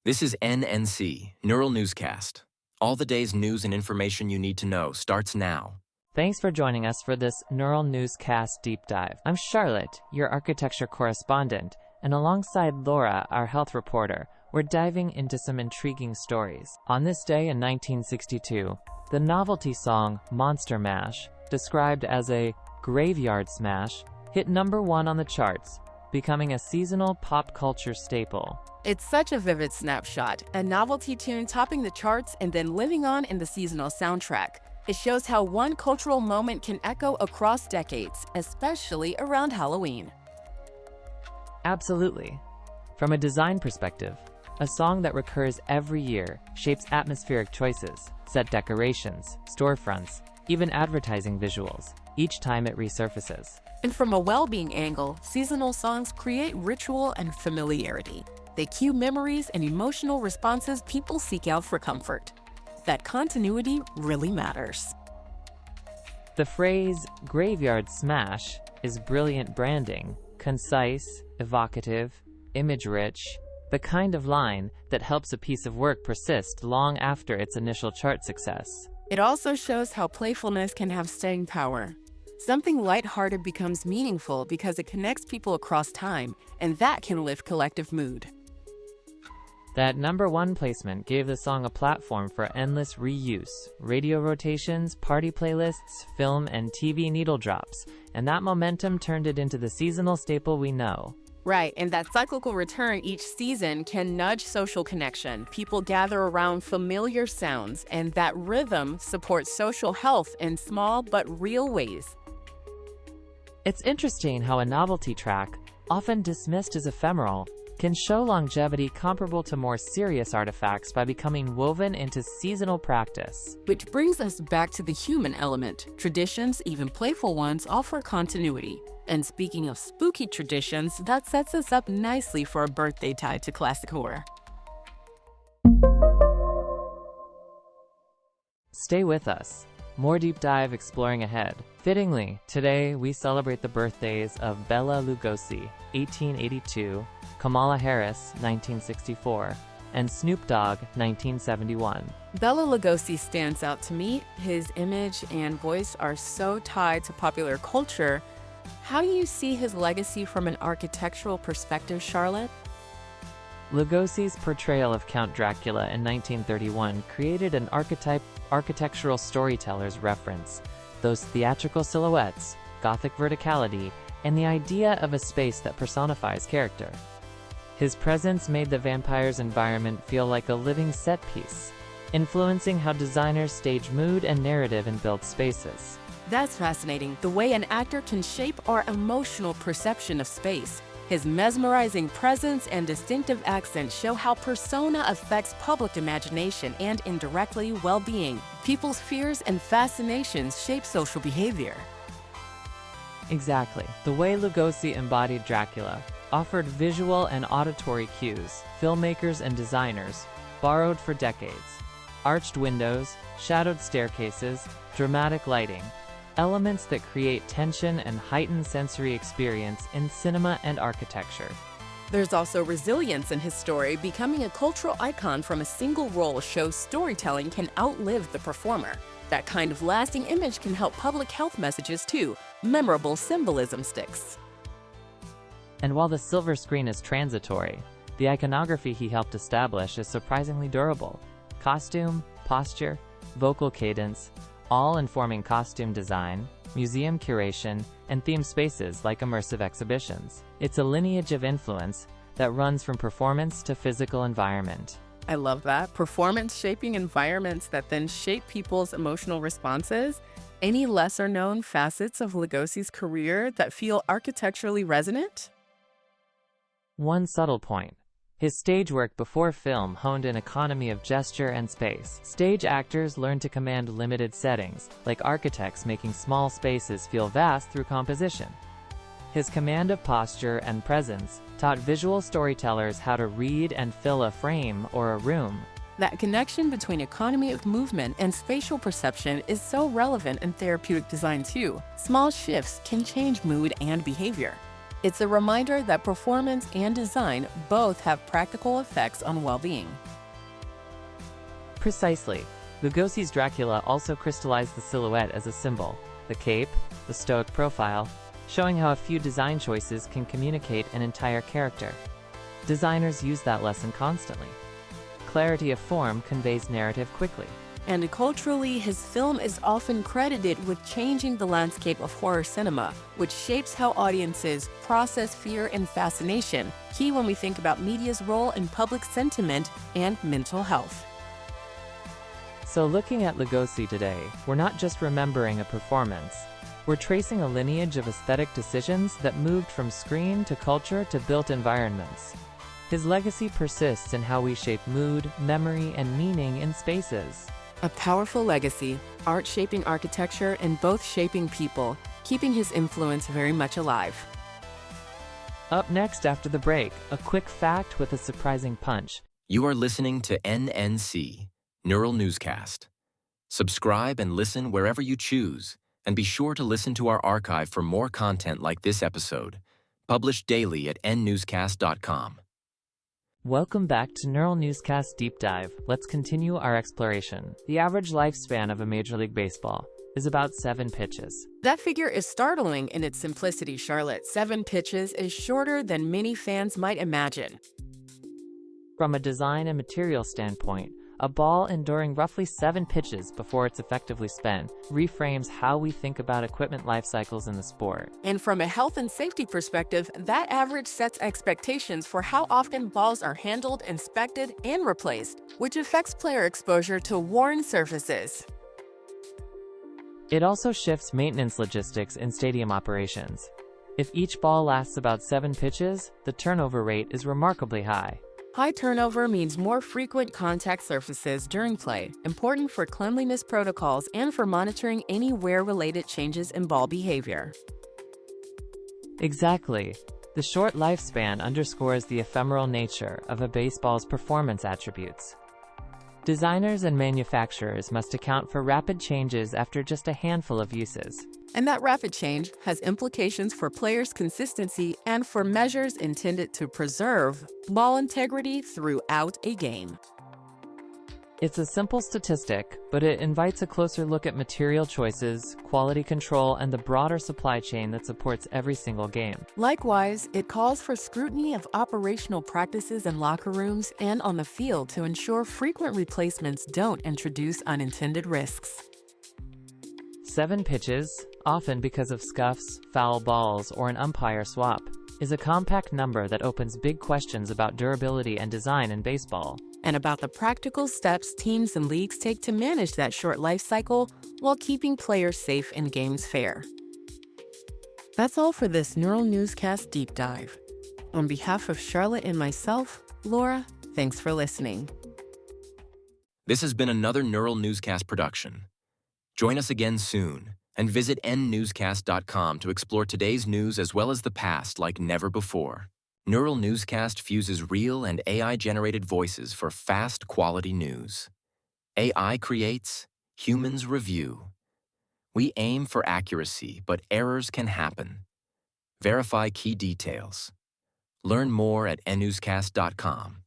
This is NNC, Neural Newscast. All the day's news and information you need to know starts now. Thanks for joining us for this Neural Newscast deep dive. I'm Charlotte, your architecture correspondent, and alongside Laura, our health reporter, we're diving into some intriguing stories. On this day in 1962, the novelty song Monster Mash, described as a graveyard smash, hit #1 on the charts, becoming a seasonal pop culture staple. It's such a vivid snapshot, a novelty tune topping the charts and then living on in the seasonal soundtrack. It shows how one cultural moment can echo across decades, especially around Halloween. Absolutely. From a design perspective, a song that recurs every year shapes atmospheric choices, set decorations, storefronts, even advertising visuals, each time it resurfaces. And from a well-being angle, seasonal songs create ritual and familiarity. They cue memories and emotional responses people seek out for comfort. That continuity really matters. The phrase graveyard smash is brilliant branding, concise, evocative, image-rich, the kind of line that helps a piece of work persist long after its initial chart success. It also shows how playfulness can have staying power. Something lighthearted becomes meaningful because it connects people across time, and that can lift collective mood. That #1 placement gave the song a platform for endless reuse, radio rotations, party playlists, film and TV needle drops, and that momentum turned it into the seasonal staple we know. Right, and that cyclical return each season can nudge social connection. People gather around familiar sounds, and that rhythm supports social health in small but real ways. It's interesting how a novelty track, often dismissed as ephemeral, can show longevity comparable to more serious artifacts by becoming woven into seasonal practice. Which brings us back to the human element. Traditions, even playful ones, offer continuity. And speaking of spooky traditions, that sets us up nicely for a birthday tied to classic horror. Stay with us. More deep dive exploring ahead. Fittingly, today we celebrate the birthdays of Bela Lugosi, 1882, Kamala Harris, 1964, and Snoop Dogg, 1971. Bela Lugosi stands out to me. His image and voice are so tied to popular culture. How do you see his legacy from an architectural perspective, Charlotte? Lugosi's portrayal of Count Dracula in 1931 created an architectural storyteller's reference, those theatrical silhouettes, Gothic verticality, and the idea of a space that personifies character. His presence made the vampire's environment feel like a living set piece, influencing how designers stage mood and narrative in built spaces. That's fascinating, the way an actor can shape our emotional perception of space. His mesmerizing presence and distinctive accent show how persona affects public imagination and indirectly well-being. People's fears and fascinations shape social behavior. Exactly. The way Lugosi embodied Dracula offered visual and auditory cues filmmakers and designers borrowed for decades. Arched windows, shadowed staircases, dramatic lighting, elements that create tension and heighten sensory experience in cinema and architecture. There's also resilience in his story. Becoming a cultural icon from a single role shows storytelling can outlive the performer. That kind of lasting image can help public health messages too. Memorable symbolism sticks. And while the silver screen is transitory, the iconography he helped establish is surprisingly durable. Costume, posture, vocal cadence, all informing costume design, museum curation, and themed spaces like immersive exhibitions. It's a lineage of influence that runs from performance to physical environment. I love that. Performance shaping environments that then shape people's emotional responses. Any lesser-known facets of Lugosi's career that feel architecturally resonant? One subtle point. His stage work before film honed an economy of gesture and space. Stage actors learned to command limited settings, like architects making small spaces feel vast through composition. His command of posture and presence taught visual storytellers how to read and fill a frame or a room. That connection between economy of movement and spatial perception is so relevant in therapeutic design too. Small shifts can change mood and behavior. It's a reminder that performance and design both have practical effects on well-being. Precisely. Lugosi's Dracula also crystallized the silhouette as a symbol, the cape, the stoic profile, showing how a few design choices can communicate an entire character. Designers use that lesson constantly. Clarity of form conveys narrative quickly. And culturally, his film is often credited with changing the landscape of horror cinema, which shapes how audiences process fear and fascination, key when we think about media's role in public sentiment and mental health. So looking at Lugosi today, we're not just remembering a performance. We're tracing a lineage of aesthetic decisions that moved from screen to culture to built environments. His legacy persists in how we shape mood, memory, and meaning in spaces. A powerful legacy, art shaping architecture and both shaping people, keeping his influence very much alive. Up next after the break, a quick fact with a surprising punch. You are listening to NNC, Neural Newscast. Subscribe and listen wherever you choose, and be sure to listen to our archive for more content like this episode, published daily at nnewscast.com. Welcome back to Neural Newscast Deep Dive. Let's continue our exploration. The average lifespan of a Major League Baseball is about 7 pitches. That figure is startling in its simplicity, Charlotte. 7 pitches is shorter than many fans might imagine. From a design and material standpoint, a ball enduring roughly 7 pitches before it's effectively spent reframes how we think about equipment life cycles in the sport. And from a health and safety perspective, that average sets expectations for how often balls are handled, inspected, and replaced, which affects player exposure to worn surfaces. It also shifts maintenance logistics in stadium operations. If each ball lasts about 7 pitches, the turnover rate is remarkably high. High turnover means more frequent contact surfaces during play, important for cleanliness protocols and for monitoring any wear-related changes in ball behavior. Exactly. The short lifespan underscores the ephemeral nature of a baseball's performance attributes. Designers and manufacturers must account for rapid changes after just a handful of uses. And that rapid change has implications for players' consistency and for measures intended to preserve ball integrity throughout a game. It's a simple statistic, but it invites a closer look at material choices, quality control, and the broader supply chain that supports every single game. Likewise, it calls for scrutiny of operational practices in locker rooms and on the field to ensure frequent replacements don't introduce unintended risks. 7 pitches, often because of scuffs, foul balls, or an umpire swap, is a compact number that opens big questions about durability and design in baseball. And about the practical steps teams and leagues take to manage that short life cycle while keeping players safe and games fair. That's all for this Neural Newscast Deep Dive. On behalf of Charlotte and myself, Laura, thanks for listening. This has been another Neural Newscast production. Join us again soon, and visit nnewscast.com to explore today's news as well as the past like never before. Neural Newscast fuses real and AI-generated voices for fast, quality news. AI creates, humans review. We aim for accuracy, but errors can happen. Verify key details. Learn more at nnewscast.com.